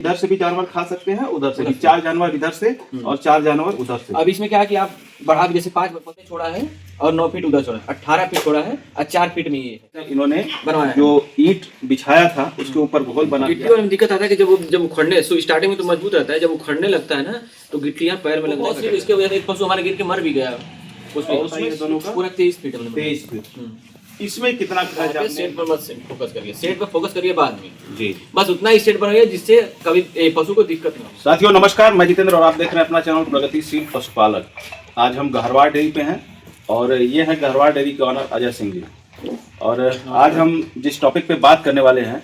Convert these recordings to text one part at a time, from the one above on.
इधर से भी जानवर खा सकते हैं, उधर से भी 4 जानवर इधर से और 4 जानवर उधर से। अब इसमें क्या है कि आप बढ़ा के जैसे 5 पत्ते छोड़ा है और 9 फीट उधर छोड़ा है, 18 फीट छोड़ा है और 4 फीट में ये है। इन्होंने बनवाया जो ईंट बिछाया था उसके ऊपर घोल बना गिट्टी दिया। वाले में दिक्कत आता है कि जब उखड़ने स्टार्टिंग में तो मजबूत रहता है, जब उखड़ने लगता है ना तो गिट्टियां पैर में लगने लगती है। इसके वजह से एक पशु हमारे गिर के मर भी गया। उसमें दोनों का पूरा 23 फीट हमने 23 फीट। इसमें कितना खर्च आपने? सेट पर मत फोकस करिए, सेट पर फोकस करिए बाद में। जी, बस उतना ही सेट बनाइए जिससे कभी पशु को दिक्कत ना हो। साथियों नमस्कार, मैं जितेंद्र और आप देख रहे हैं अपना चैनल प्रगतिशील पशुपालक। आज हम गहरवाड़ डेयरी पे हैं और ये है गहरवाड़ डेयरी के ऑनर अजय सिंह जी। और आज हम जिस टॉपिक पे बात करने वाले हैं,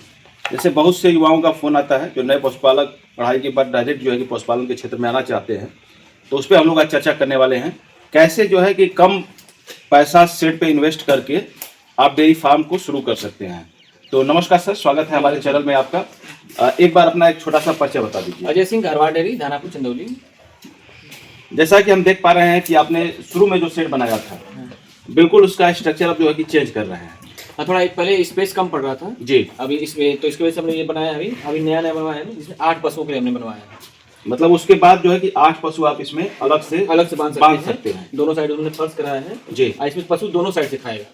जैसे बहुत से युवाओं का फोन आता है जो नए पशुपालक पढ़ाई के बाद डायरेक्ट जो है कि पशुपालन के क्षेत्र में आना चाहते हैं, तो उस पर हम लोग आज चर्चा करने वाले हैं। कैसे जो है कि कम पैसा सेट पे इन्वेस्ट करके आप डेयरी फार्म को शुरू कर सकते हैं। तो नमस्कार सर, स्वागत है हमारे चैनल में आपका। एक बार अपना एक छोटा सा परिचय बता दीजिए। अजय सिंह, गहरवाड़ डेयरी, दानापुर, चंदौली। जैसा कि हम देख पा रहे हैं कि आपने शुरू में जो सेट बनाया था, बिल्कुल उसका स्ट्रक्चर अब जो है कि चेंज कर रहे हैं। हाँ, थोड़ा पहले स्पेस कम पड़ रहा था जी, अभी इसमें, तो इसकी वजह से हमने ये बनाया अभी नया बनवाया है, जिसमें 8 पशुओं के लिए हमने बनवाया है। मतलब उसके बाद जो है कि 8 पशु आप इसमें अलग से बांध सकते हैं। दोनों साइड उन्होंने फर्श कराया है जी। और इसमें पशु दोनों साइड से खाएगा।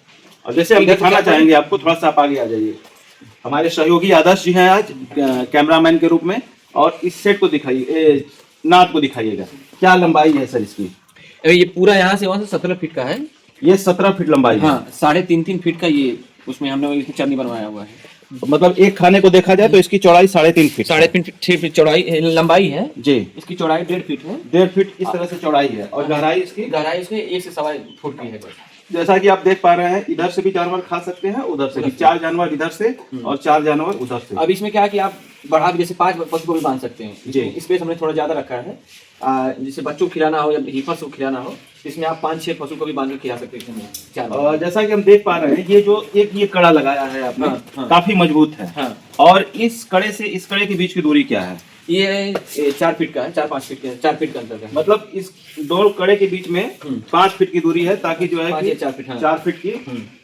और जैसे हम दिखाना चाहेंगे आपको, थोड़ा सा आप आगे आ जाइए। हमारे सहयोगी आदर्श जी हैं आज कैमरामैन के रूप में, और इस सेट को दिखाइए, नाद को दिखाइएगा। क्या लंबाई है सर इसकी? ये पूरा यहाँ से वहाँ से 17 फीट का है। ये 17 फीट लंबाई है। हाँ, 3.5 फीट का ये उसमें हमने इसकी चरनी बनवाया हुआ है। मतलब एक खाने को देखा जाए तो इसकी चौड़ाई 3.5 फीट, 6.5 फीट चौड़ाई लंबाई है जी। इसकी चौड़ाई 1.5 फीट है। 1.5 फीट इस तरह से चौड़ाई है, और गहराई इसकी इसमें 1 से 1.25 फुट की है बस। जैसा कि आप देख पा रहे हैं, इधर से भी जानवर खा सकते हैं, उधर से भी 4 जानवर इधर से और 4 जानवर उधर से। अब इसमें क्या है कि आप बढ़ा के जैसे 5 पशु को भी बांध सकते हैं जी। स्पेस हमने थोड़ा ज्यादा रखा है। जैसे बच्चों को खिलाना हो या हीफर्स को खिलाना हो, इसमें आप 5-6 पशु को भी बांध के खिला सकते हैं। जैसा कि हम देख पा रहे हैं, ये जो ये कड़ा लगाया है आपने, हाँ। काफी मजबूत है। हाँ। और इस कड़े से इस कड़े के बीच की दूरी क्या है? ये 4 फीट का है, 4-5 फीट का, 4 फीट का अंतर है। मतलब इस दो कड़े के बीच में 5 फीट की दूरी है, ताकि जो है 5 कि या 4 फीट, हाँ। 4 फीट की,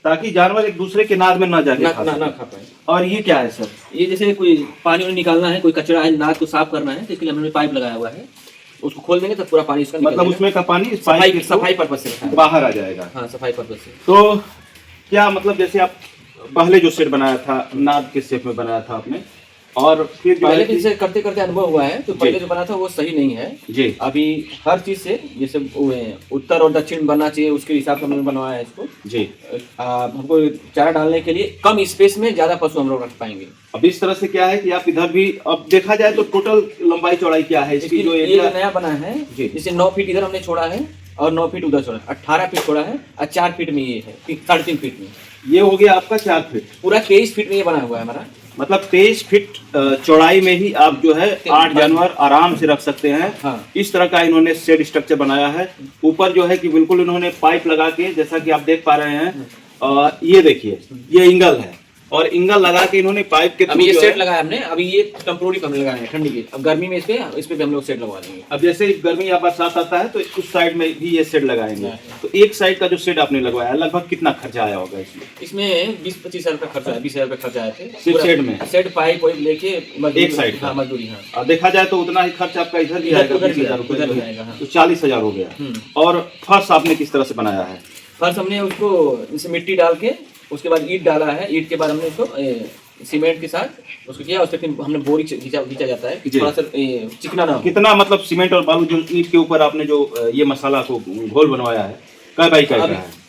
ताकि जानवर एक दूसरे के नाद में ना जाके खा ना सके। खा पाए। और ये क्या है सर? ये जैसे कोई पानी निकालना है, कोई कचरा है, नाद को साफ करना है, तो इसके लिए हमने पाइप लगाया हुआ है। उसको खोल देंगे तो पूरा पानी इसका निकल मतलब जाएगा। उसमें का पानी इस पाइप के सफाई पर्पज से रखा है। बाहर आ जाएगा। हाँ, सफाई पर्पज से। तो क्या मतलब, जैसे आप पहले जो सेट बनाया था नाद के शेप में बनाया था आपने, और फिर जो पहले है कि- जैसे करते करते अनुभव हुआ है, तो पहले जो बना था वो सही नहीं है जी। अभी हर चीज से, जैसे उत्तर और दक्षिण बनना चाहिए, उसके हिसाब से हमने बनवाया है इसको जी। हमको चारा डालने के लिए कम स्पेस में ज्यादा पशु हम लोग रख पाएंगे। अब इस तरह से क्या है कि आप इधर भी, अब देखा जाए तो टोटल लंबाई चौड़ाई क्या है इसकी? जो ये एरिया नया बना है, जी। जैसे 9 फीट इधर हमने छोड़ा है और 9 फीट उधर छोड़ा है, 18 फीट छोड़ा है और 4 फीट में ये है, 3.5 फीट में। ये हो गया आपका 4 फीट। पूरा 23 फीट में ये बना हुआ है हमारा। मतलब 23 फीट चौड़ाई में ही आप जो है 8 जानवर आराम से रख सकते हैं। हाँ। इस तरह का इन्होंने शेड स्ट्रक्चर बनाया है। ऊपर जो है कि बिल्कुल इन्होंने पाइप लगा के, जैसा कि आप देख पा रहे हैं, ये देखिए, ये इंगल है, और इंगल लगा के इन्होंने पाइप के अभी ये थ्रू जो सेट है- लगाया हमने, अभी ये टेम्पोररी हमने लगाया है ठंडी के। अब गर्मी में इस पे भी हम लोग सेट लगवा देंगे। अब जैसे गर्मी या बरसात आता है तो उस साइड में भी ये शेड लगाएंगे। तो एक साइड का जो शेड आपने लगवाया, लगभग कितना खर्चा आया होगा इसमें? इसमें 20-25 हजार रुपया खर्चा है, 20 हजार रुपया खर्चा आए थे सिर्फ शेड में? सेट पाइप वाइप लेके एक साइड का? हाँ, मजदूरी। हाँ, और देखा जाए तो उतना ही खर्च आपका इधर भी आएगा, उधर भी 20,000 रुपये उधर भी जो है। आएगा, हाँ। तो 40,000 हो गया। और फर्श आपने किस तरह से बनाया है? फर्स्ट हमने उसको जैसे मिट्टी डाल के, उसके बाद ईंट डाला है, ईंट के बाद हमने उसको सीमेंट के साथ उसको किया, उससे फिर हमने बोरी खींचा जाता है कि जी। थोड़ा सा चिकना ना हो। कितना मतलब सीमेंट और बालू जो ईंट के ऊपर आपने जो ये मसाला को घोल बनवाया है, कै बाई कै का है?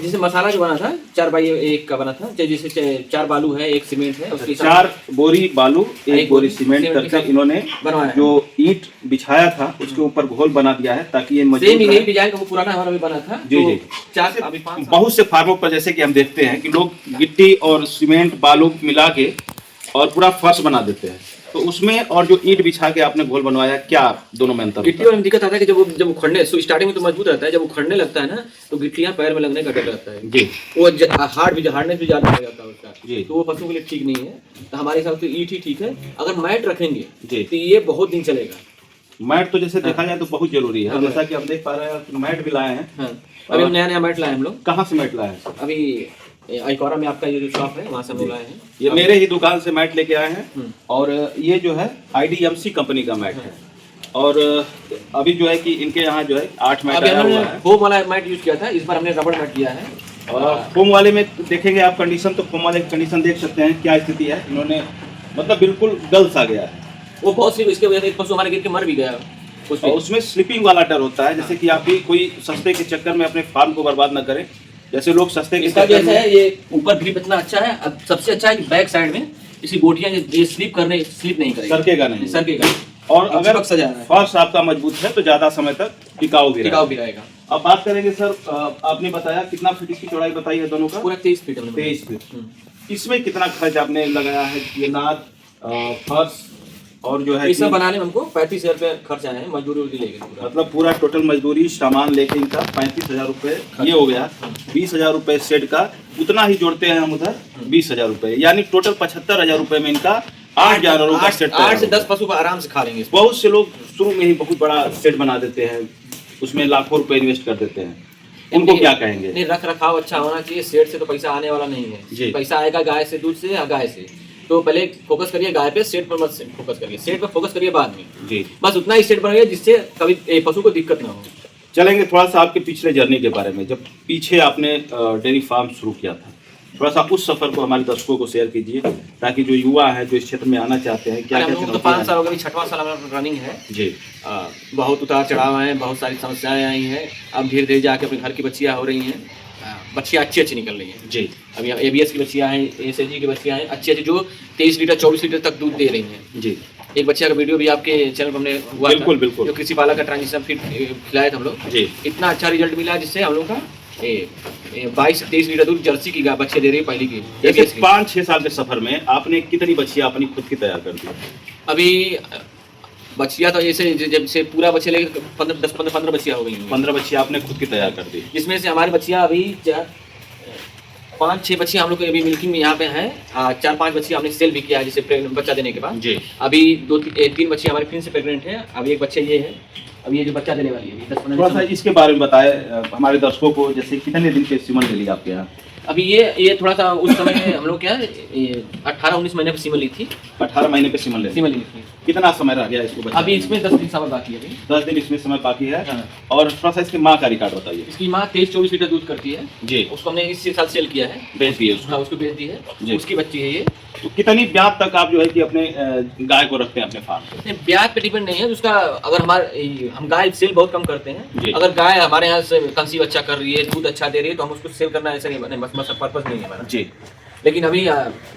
जैसे मसाला जो बना था 4x1 का बना था, जैसे 4 बालू है, 1 सीमेंट है, उसके हिसाब 4 बोरी बालू, 1 बोरी सीमेंट के करके साथ इन्होंने बनवाया है। जो ईंट बिछाया था उसके ऊपर घोल बना दिया है, ताकि ये सेम मजबूत यही रहे। डिजाइन का वो पुराना हमारा भी बना था। जी, तो जी। 4 अभी 5 बहुत से फार्मों पर जैसे कि हम देखते हैं कि लोग गिट्टी और सीमेंट बालू मिला के और पूरा फर्श बना देते हैं, तो उसमें और जो ईंट बिछा के आपने घोल बनवाया, क्या दोनों में अंतर गिट्टी होता वाले में दिक्कत आता है कि जब उखड़ने स्टार्टिंग में तो मजबूत रहता है, जब उखड़ने लगता है ना तो गिट्टियां पैर में लगने का डर रहता है। है? जी वो हार्डनेस भी ज्यादा हो जाता है उसका, जी। तो वो पशुओं के लिए ठीक नहीं है। तो हमारे हिसाब से ईंट ही ठीक है। अगर मैट रखेंगे जी। तो ये बहुत दिन चलेगा। मैट तो जैसे देखा जाए तो बहुत जरूरी है। हाँ, जैसा कि हम देख पा रहे हैं, मैट भी लाए हैं। हाँ, अभी नया मैट लाए हम लोग। कहाँ से मैट लाए हैं? अभी आइकोरा में आपका ये जो शॉप है वहाँ से हम लोग आए हैं। ये मेरे ही दुकान से मैट लेके आए हैं और ये जो है IDMC कंपनी का मैट है और अभी जो है कि इनके यहाँ जो है 8 मैट अभी आया हमने हुआ है। फोम वाला मैट यूज किया था, इस बार हमने रबड़ मैट लिया है। और फोम वाले में देखेंगे आप कंडीशन, तो फोम वाले की कंडीशन देख सकते हैं क्या स्थिति है। इन्होंने मतलब बिल्कुल गल सा गया है। वो बहुत सी इसके वजह से एक पशु हमारे गिर के मर भी गया और उसमें स्लिपिंग वाला डर होता है, जैसे कि आप भी कोई सस्ते के चक्कर में अपने फार्म को बर्बाद न करें। जैसे लोग सस्ते के इसका चक्कर जैसा है में, ये ऊपर ग्रिप इतना अच्छा है। अब सबसे अच्छा है कि बैक साइड में इसकी गोटियां ये स्लिप नहीं करेगी, सरकेगा नहीं। सरकेगा। और अगर सजा है फर्श आपका मजबूत है तो ज्यादा समय तक टिकाऊ भी रहेगा। अब बात करेंगे सर, आपने बताया कितना फीट इसकी चौड़ाई बताई है दोनों का? पूरा 23 फीट हमने 23 फीट। इसमें कितना खर्च आपने लगाया है? ये नाद, फर्श और जो है इस सब बनाने में हमको 35,000 रुपये खर्च आया है, मजदूरी उजदूरी लेके पूरा। मतलब पूरा टोटल मजदूरी सामान लेके इनका 35,000 रुपये ये हो गया। 20,000 रुपये सेट का, उतना ही जोड़ते हैं हम उधर 20,000 रुपये, यानी टोटल 75,000 रुपये में इनका 8 जानवरों का सेट। 8 से 10 पशु को आराम से खा लेंगे। बहुत से लोग शुरू में ही बहुत बड़ा सेट बना देते हैं, उसमें लाखों रुपए इन्वेस्ट कर देते हैं, उनको क्या कहेंगे? नहीं, रख रखाव अच्छा होना चाहिए। सेट से तो पैसा आने वाला नहीं है। पैसा आएगा गाय से, दूध से या गाय से। तो पहले फोकस करिए गाय पे, सेट पर मत फोकस करिए। सेट पर फोकस करिए बाद में जी। बस उतना ही सेट बनाइए जिससे कभी पशु को दिक्कत ना हो। चलेंगे थोड़ा सा आपके पिछले जर्नी के बारे में। जब पीछे आपने डेयरी फार्म शुरू किया था, थोड़ा सा उस सफर को हमारे दर्शकों को शेयर कीजिए, ताकि जो युवा है जो इस क्षेत्र में आना चाहते हैं, क्या क्या तो 5 साल हो गए, 6वां साल हमारा रनिंग है जी। बहुत उतार चढ़ाव है, बहुत सारी समस्याएं आई हैं। अब धीरे धीरे जाके अपने घर की बच्चियां हो रही हैं, बच्चियां अच्छी निकल रही हैं जी। अभी ABS की बच्चियां हैं, ASAG की बच्चियां हैं अच्छी जो 23 लीटर 24 लीटर तक दूध दे रही हैं जी। एक बच्चा का वीडियो भी आपके चैनल पर हमने हुआ बिल्कुल था, जो कृषि पालक का ट्रांजिशन फीड खिलाए थे हम लोग जी। इतना अच्छा रिजल्ट मिला जिससे हम लोग का 22 से 23 लीटर दूध जर्सी की बच्चे दे रही है पहली की। जैसे 5-6 साल के सफर में आपने कितनी बच्चियां अपनी खुद की तैयार कर दी? अभी बच्चियां तो जैसे जब से पूरा बच्चे लेके 15 बच्चियां हो गई। 15 बच्चियां आपने खुद की तैयार कर दी, जिसमें से हमारी बच्चियां अभी 5-6 बच्चियां हम लोग अभी मिल्किंग में यहाँ पे हैं। 4-5 बच्चियां हमने सेल भी किया है, जिससे बच्चा देने के बाद जी। अभी 2-3 बच्चियां हमारे फिर से प्रेग्नेंट हैं। अभी एक बच्चा ये है, अभी ये जो बच्चा देने वाली है 10-15। थोड़ा सा इसके बारे में बताए हमारे दर्शकों को, जैसे कितने दिन के सीमन ले लिया आपके यहाँ? अभी ये थोड़ा सा उस समय हम लोग क्या 18-19 महीने पे सीमन ली थी। 18 महीने पे सीमन ली थी। कितना समय रह गया इसको? अभी इसमें 10 दिन समय बाकी है। अभी 10 दिन इसमें समय बाकी है। और थोड़ा सा इसकी माँ का रिकॉर्ड बताइए। इसकी माँ 23-24 लीटर दूध करती है जी। उसको हमने इस साल सेल किया है, बेच दी है। हाँ, उसको बेच दी है। उसकी बच्ची है ये। तो कितनी ब्याज तक आप जो है कि अपने गाय को रखते हैं अपने फार्म पे? ब्याज पे डिपेंड नहीं है उसका। अगर हम गाय सेल बहुत कम करते हैं। अगर गाय हमारे यहाँ से कंसीव अच्छा कर रही है, दूध अच्छा दे रही है, तो हम उसको सेल करना ऐसा नहीं, बस पर्पस नहीं है हमारा जी। लेकिन अभी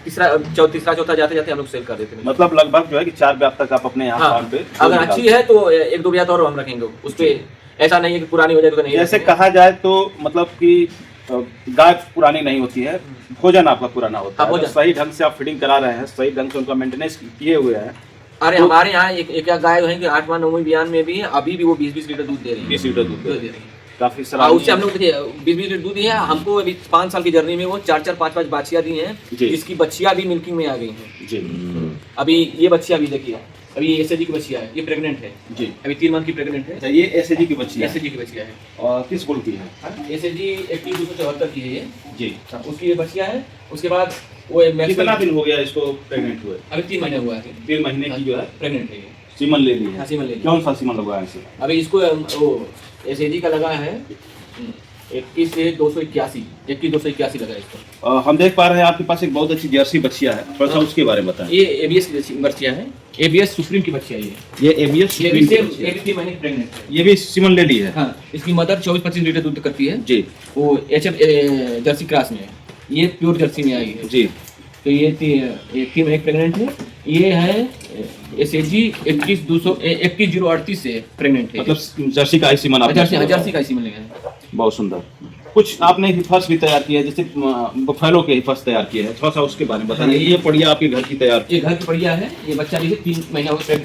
तीसरा चौथा जाते जाते हम लोग सेल कर देते हैं। मतलब लगभग जो है कि 4 ब्याज तक आप अपने यहाँ फार्म पे अगर अच्छी है तो 1-2 ब्याज और हम रखेंगे उस पे। ऐसा नहीं है कि पुरानी हो जाए तो नहीं। जैसे कहा जाए तो मतलब कि गाय पुरानी नहीं होती है, भोजन आपका पुराना होता है। सही ढंग से आप फीडिंग करा रहे हैं, सही ढंग से उनका मेंटेनेंस किए हुए हैं। अरे तो हमारे यहाँ एक गाय है कि 8वां-9वें बियान में भी अभी भी वो 20-20 लीटर दूध दे रही है। 20 लीटर दूध दे रही है, काफी सारा। उससे हम लोग देखिए 20-20 लीटर दूध दिया हमको। अभी 5 साल की जर्नी में वो 4-4, 5-5 बच्चियां दी हैं, जिसकी बच्चियां भी मिल्किंग में आ गई हैं जी। अभी ये बच्चियां भी देखिए, अभी ASAG की बच्चियां है, ये प्रेग्नेंट है जी। अभी 3 मंथ की प्रेग्नेंट है। ये ASAG की बच्चियां है। और किस कुल की है? ASAG 81-274 की है ये जी। उसकी ये बच्चियां है। उसके बाद वो कितना दिन हो गया इसको प्रेग्नेंट हुए? अभी 3 महीने हुआ है। 3 महीने की जो है प्रेग्नेंट है ये। सीमन ले ली है? सीमन ले ली। कौन सा सीमन लगवाया इसे? अभी इसको वो ASAG का लगा है 21-281 लगा है इसको। हम देख पा रहे हैं आपके पास एक बहुत अच्छी जर्सी बच्चियां है, थोड़ा सा उसके बारे में बताएं। ये ABS की बच्चियां हैं, ABS सुप्रीम की बच्चियां ये ABS सुप्रीम की बच्चियां है। 3 महीने प्रेग्नेंट है। ये भी सीमन ले ली है? हाँ, इसकी मदर 24-25 लीटर दूध करती है जी। वो HF जर्सी क्रॉस में है, ये प्योर जर्सी में आई है जी। तो ये 3 महीने प्रेग्नेंट है। ये है ASAG 21-038 से प्रेग्नेंट है। मतलब जर्सी का सीमन आप जर्सी का सीमन लेगा। बहुत सुंदर। कुछ आपने हिफास भी तैयार किया है, जैसे बफेलो के हिफास तैयार किए हैं, थोड़ा सा उसके बारे में बताइए। ये पड़िया आपके घर की तैयार? ये घर की पड़िया है। ये बच्चा भी 3 महीना बच्चा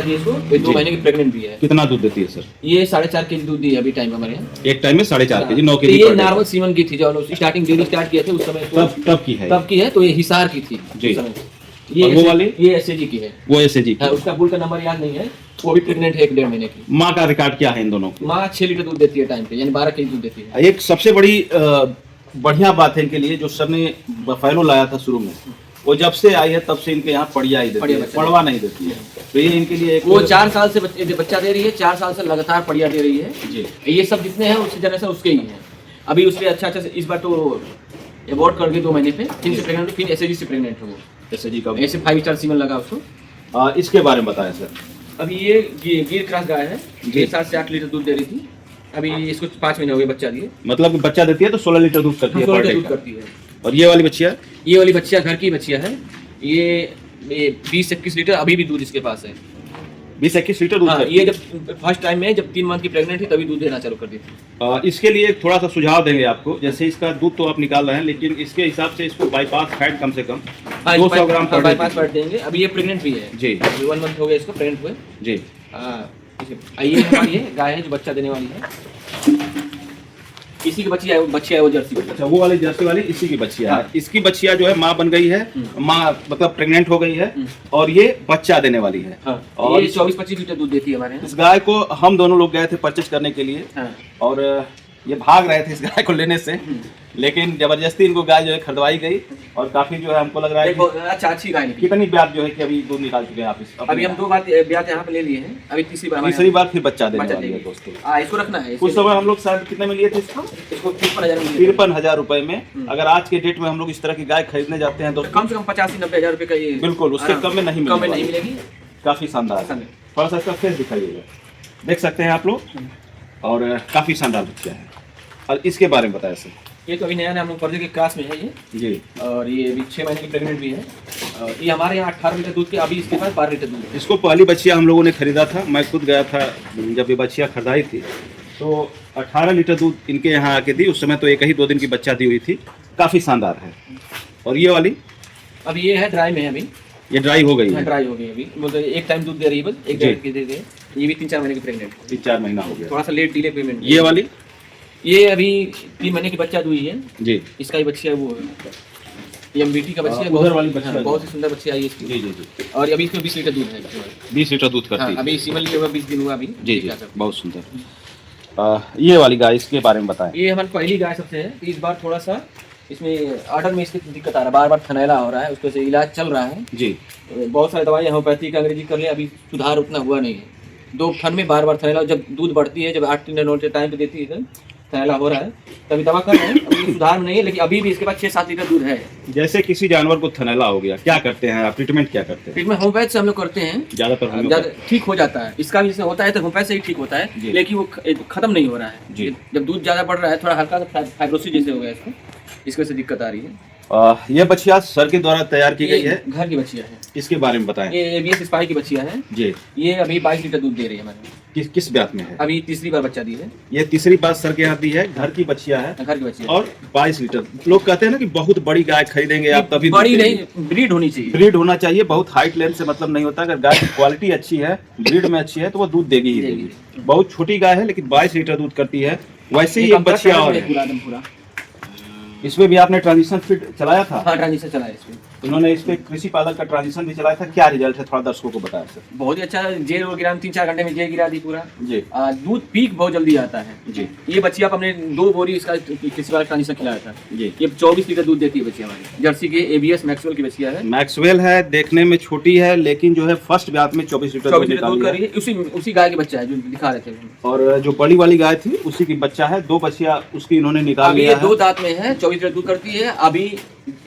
दिए इसको, 2 महीने की प्रेग्नेंट भी है। कितना दूध देती है सर? ये 4.5 केजी दूध दी है अभी टाइम हमारे यहाँ। एक टाइम में 4.5 केजी, 9 केजी। ये नॉर्मल सीमन की थी जो स्टार्टिंग डेली स्टार्ट किए थे उस समय। तब की है तो ये हिसार की थी जी। ये वो वाली ये ASAG की है। वो ASAG है। उसका बुल का नंबर याद नहीं है। वो भी प्रेग्नेंट है 1-1.5 महीने की। माँ का रिकॉर्ड क्या है इन दोनों? माँ 6 लीटर दूध देती है टाइम पे, यानी 12 केजी दूध देती है। एक सबसे बड़ी बढ़िया बात है इनके लिए, जो सर ने बफेलो लाया था शुरू में, वो जब से आई है तब से इनके यहाँ पड़िया ही देती है, पड़वा नहीं देती है। तो ये इनके लिए एक वो 4 साल से बच्चा दे रही है, 4 साल से लगातार पड़िया दे रही है जी। ये सब जितने हैं उससे जनरेशन उसके ही हैं। अभी उसके अच्छा इस बार तो अबॉर्ट कर गई 2 महीने पे, फिर से प्रेग्नेंट, फिर एसएजी से प्रेग्नेंट हो वो। एसएजी का ऐसे 5 स्टार सीमन लगा उसको। इसके बारे में बताएं सर। अभी ये गिर क्रॉस गाय है, 7 से 8 लीटर दूध दे रही थी। अभी इसको 5 महीने हो गए बच्चा दिए। मतलब बच्चा देती है तो 16 लीटर दूध करती है, 16 लीटर दूध करती है। और ये वाली बच्चिया? ये वाली बच्चिया घर की बच्चिया है, ये 20-21 लीटर अभी भी दूध इसके पास है। 20-21 लीटर दूध हाँ, करती ये जब फर्स्ट टाइम में जब 3 मंथ की प्रेग्नेंट थी तभी दूध देना चालू कर दी थी। इसके लिए थोड़ा सा सुझाव देंगे आपको। जैसे इसका दूध तो आप निकाल रहे हैं, लेकिन इसके हिसाब से इसको बाईपास फैट कम से कम 200 ग्राम पर बाईपास फैट देंगे। अभी ये प्रेग्नेंट भी है जी, 1 मंथ हो गया इसको प्रेग्नेंट हुए जी। ये हमारी है गाय है जो बच्चा देने वाली है। इसी की बच्ची है वो जर्सी। अच्छा, वो वाली जर्सी वाली इसी की बच्चिया है। इसकी बच्चिया जो है माँ बन गई है, माँ मतलब प्रेग्नेंट हो गई है, और ये बच्चा देने वाली है। और ये 24-25 लीटर दूध देती है हमारे यहाँ। इस गाय को हम दोनों लोग गए थे परचेज करने के लिए, और ये भाग रहे थे इस गाय को लेने से, लेकिन जबरदस्ती इनको गाय जो है खरीदवाई गई, और काफी जो है हमको लग रहा है अच्छा अच्छी गाय निकली। कितनी ब्याज जो है कि अभी दूध निकाल चुके हैं आप? अभी हम 2 बार ब्याज यहाँ पे ले लिए हैं, अभी तीसरी बार फिर बच्चा देने वाली है दोस्तों। इसको रखना है। कुछ समय हम लोग शायद कितने में लिए थे इसको? 53,000 रुपए में। अगर आज के डेट में हम लोग इस तरह की गाय खरीदने जाते हैं तो कम से कम 85-90 हजार रुपए का ये बिल्कुल उससे कम में नहीं मिलेगी। काफी शानदार है। थोड़ा सा इसका फेस दिखाइएगा, देख सकते हैं आप लोग, और काफी शानदार बच्चा है। और इसके बारे में बताया सर। ये तो अभी नया हम लोग पर्दे के क्लास में है ये जी, और ये अभी 6 महीने की प्रेग्नेंट भी है। और ये हमारे यहाँ 18 लीटर दूध के, अभी इसके पास 12 लीटर दूध है। इसको पहली बच्चिया हम लोगों ने खरीदा था, मैं खुद गया था जब ये बच्चिया खरीदाई थी, तो 18 लीटर दूध इनके यहाँ आके दी। उस समय तो 1 ही 2 दिन की बच्चा दी हुई थी, काफी शानदार है। और ये वाली अभी ये है ड्राई में है, अभी ये ड्राई हो गई है। ड्राई हो गई अभी, मतलब एक टाइम दूध दे रही है बस, एक डेढ़ के दे रही है। ये भी 3-4 महीने की प्रेग्नेंट है, 3-4 महीना हो गया, थोड़ा सा लेट डिले पेमेंट। ये वाली ये अभी 3 महीने की बच्चा हुई है जी। इसका ही बच्ची है, वो एमबीटी का बच्ची है, उधर वाली बच्ची है, बहुत ही सुंदर बच्ची आई है इसकी। जी जी जी। और अभी इसमें 20 लीटर दूध है, 20 लीटर दूध करती है। अभी सीमन लिए हुआ 20 दिन हुआ अभी। जी जी, बहुत सुंदर। ये वाली गाय, इसके बारे में बताएं। ये हमारी पहली गाय सबसे है, इस बार थोड़ा सा इसमें आर्डर में इसकी दिक्कत आ रहा है, बार बार थनैला हो रहा है, उसको से इलाज चल रहा है जी। बहुत सारी दवाई होम्योपैथिक अंग्रेजी कर ले, अभी सुधार उतना हुआ नहीं है। 2 थन में बार थनैला, जब दूध बढ़ती है, जब 8-9 टाइम पे देती है थनैला हो रहा है, तभी दवा कर रहे हैं, अभी सुधार नहीं है, लेकिन अभी भी इसके पास 6-7 लीटर दूध है। जैसे किसी जानवर को थनैला हो गया, क्या करते हैं आप? ट्रीटमेंट क्या करते हैं? ट्रीटमेंट होम्योपैथ से हम लोग करते हैं, ज्यादातर ठीक हो जाता है। इसका भी जैसे होता है तो होम्योपैथ से ही ठीक होता है, लेकिन वो खत्म नहीं हो रहा है। जब दूध ज्यादा बढ़ रहा है, थोड़ा हल्का सा फाइब्रोसिस जैसे हो गया इसको, इसकी वजह से दिक्कत आ रही है। ये बच्चिया सर के द्वारा तैयार की गई है, घर की बच्चिया है। इसके बारे में बताएं। ये एबीएस स्पाई की बच्चिया है जी। ये अभी 22 लीटर दूध दे रही है हमारे। किस ब्यात में है? अभी तीसरी बार बच्चा दी है, ये तीसरी बार सर के यहाँ दी है। घर की बच्चिया है, घर की बच्चिया, और 22 लीटर। लोग कहते हैं ना कि बहुत बड़ी गाय खरीदेंगे आप तभी, बड़ी नहीं, ब्रीड होनी चाहिए। ब्रीड होना चाहिए, बहुत हाइट लेंथ से मतलब नहीं होता। अगर गाय की क्वालिटी अच्छी है, ब्रीड में अच्छी है, तो वो दूध देगी ही देगी। बहुत छोटी गाय है लेकिन 22 लीटर दूध करती है। वैसे ही बच्चिया और पूरा इसमें भी आपने ट्रांजिशन फीड चलाया था? हाँ, ट्रांजिशन चलाया इसमें। उन्होंने इस पे कृषि पालक का ट्रांजिशन भी चलाया था। क्या रिजल्ट है, थोड़ा दर्शकों को बताया सर। बहुत ही अच्छा, जेल गिरा 3-4 घंटे में जेल गिरा दी पूरा जी। दूध पीक बहुत जल्दी आता है जी। ये बच्ची आप हमने 2 बोरी इसका कृषि पालक ट्रांजिशन खिलाया था जी। ये 24 लीटर दूध देती है बच्ची हमारी, जर्सी के एबीएस मैक्सवेल की बच्चिया है। मैक्सवेल है, देखने में छोटी है, लेकिन जो है फर्स्ट ब्यात में 24 लीटर दूध कर रही है। उसी गाय के बच्चा है जो दिखा रहे थे। और जो बड़ी वाली गाय थी उसी की बच्चा है। 2 बच्चिया उसकी इन्होंने निकाल लिया है। 2 दांत में है, 24 लीटर दूध करती है। अभी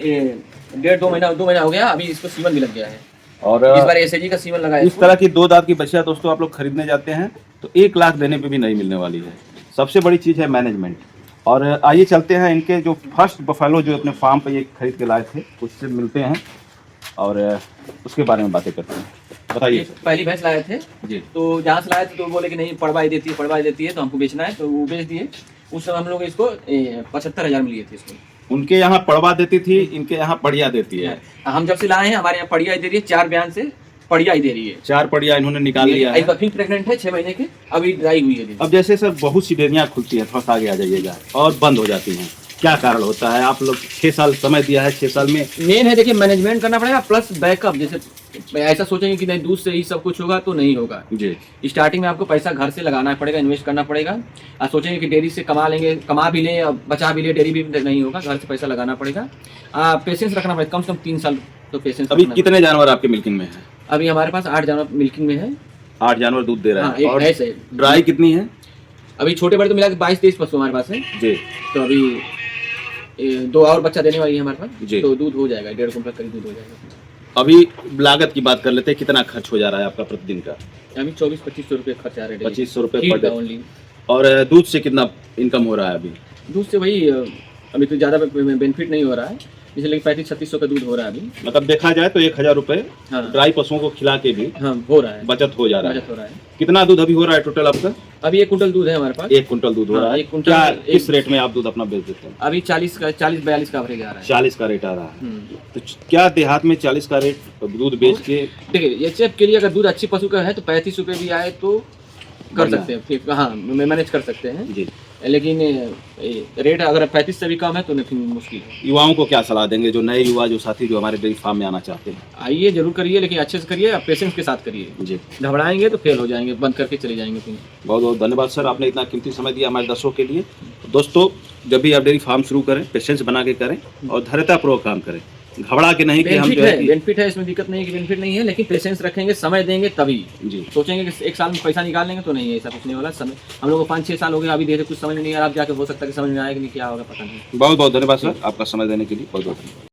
1.5-2 महीना हो गया, अभी इसको सीमन भी लग गया है, और इस बार एसएजी का सीमन लगा है। इस तरह की 2 दांत की बच्चिया दोस्तों आप लोग खरीदने जाते हैं तो 1 लाख देने पे भी नहीं मिलने वाली है। सबसे बड़ी चीज़ है मैनेजमेंट। और आइए चलते हैं इनके जो फर्स्ट बफेलो जो अपने फार्म पे ये खरीद के लाए थे उससे मिलते हैं और उसके बारे में बातें करते हैं। बताइए। पहली भैंस लाए थे जी, तो जहाँ से लाए थे तो बोले कि नहीं पड़वाई देती है तो हमको बेचना है, तो वो बेच दिए। उस समय हम लोग इसको 75,000 में लिए थे इसको। उनके यहाँ पड़वा देती थी, इनके यहाँ पड़िया देती है। हम जब से लाए हैं हमारे यहाँ पड़िया ही दे रही है, 4 बयान से पड़िया ही दे रही है। 4 पड़िया इन्होंने निकाल लिया है। फिर प्रेग्नेंट है 6 महीने की, अभी ड्राई हुई है। अब जैसे सर बहुत सी डेयरियाँ खुलती है, थोड़ा सा आगे आ जाइएगा, और बंद हो जाती हैं, क्या कारण होता है? आप लोग 6 साल समय दिया है, 6 साल में मेन है देखिए मैनेजमेंट करना पड़ेगा प्लस बैकअप। जैसे ऐसा सोचेंगे कि नहीं दूध से ही सब कुछ होगा तो नहीं होगा जी। स्टार्टिंग में आपको पैसा घर से लगाना पड़ेगा, इन्वेस्ट करना पड़ेगा। आप सोचेंगे कि डेयरी से कमा लेंगे, कमा भी लें और बचा भी ले, डेयरी भी नहीं होगा, घर से पैसा लगाना पड़ेगा। पेशेंस रखना पड़ेगा, कम से कम 3 साल तो पेशेंस। अभी कितने जानवर आपके मिल्किंग में है? अभी हमारे पास 8 जानवर मिल्किंग में है। 8 जानवर दूध दे रहे हाँ, हैं। एक और भैंस है। ड्राई कितनी है? अभी छोटे बड़े तो मिला के 22-23 पशु हमारे पास है। जी। तो अभी 2 और बच्चा देने वाली है हमारे पास, जी। तो दूध हो जाएगा, 1.5 कुंटल करीब दूध हो जाएगा। अभी लागत की बात कर लेते हैं, कितना खर्च हो जा रहा है आपका प्रतिदिन का? अभी 24-25 सौ रुपये खर्च आ रहे हैं। 2500 रुपये पर डे। ओनली। और दूध से कितना इनकम हो रहा है अभी? दूध से वही अभी तो ज़्यादा बेनिफिट नहीं हो रहा है, इसलिए 35-36 सौ का दूध हो रहा है अभी। मतलब देखा जाए तो 1000 रुपये हाँ। ड्राई पशुओं को खिला के भी हाँ हो रहा है, बचत हो जा रहा बचत हो है। रहा है। कितना दूध अभी हो रहा है टोटल आपका? अभी 1 कुंटल दूध है हमारे पास। 1 कुंटल दूध हो हाँ, रहा है। 1 कुंटल क्या एक- किस रेट में आप दूध अपना बेच देते हैं? अभी 40-42 का एवरेज आ रहा है। 40 का रेट आ रहा है। हम्म। तो क्या देहात में 40 का रेट दूध बेच के? देखिए एचएफ के लिए अगर दूध अच्छी पशु का है तो 35 रुपये भी आए तो कर बढ़िया। सकते हैं, फिर हाँ मैनेज कर सकते हैं। जी। लेकिन रेट अगर 35 से भी कम है तो फिर मुश्किल है। युवाओं को क्या सलाह देंगे, जो नए युवा जो साथी जो हमारे डेयरी फार्म में आना चाहते हैं? आइए जरूर करिए, लेकिन अच्छे से करिए, पेशेंस के साथ करिए। जी। घबराएंगे तो फेल हो जाएंगे, बंद करके चले जाएंगे फिर। बहुत बहुत धन्यवाद सर, आपने इतना कीमती समय दिया हमारे दर्शकों के लिए। दोस्तों, जब भी आप डेयरी फार्म शुरू करें, पेशेंस बना के करें और धैर्यतापूर्वक काम करें, घबरा के नहीं कि हम जो है कि- बेनिफिट है, इसमें दिक्कत नहीं है कि बेनिफिट नहीं है, लेकिन पेशेंस रखेंगे, समय देंगे तभी। जी। सोचेंगे कि 1 साल में पैसा निकाल लेंगे तो नहीं है, ऐसा कुछ नहीं वाला। समय हम लोग को 5-6 साल हो गए, अभी धीरे कुछ समझ में नहीं आ रहा, अब जाके हो सकता है कि समझ में आएगा नहीं, क्या होगा पता नहीं। बहुत बहुत धन्यवाद सर, आपका समय देने के लिए बहुत बहुत धन्यवाद।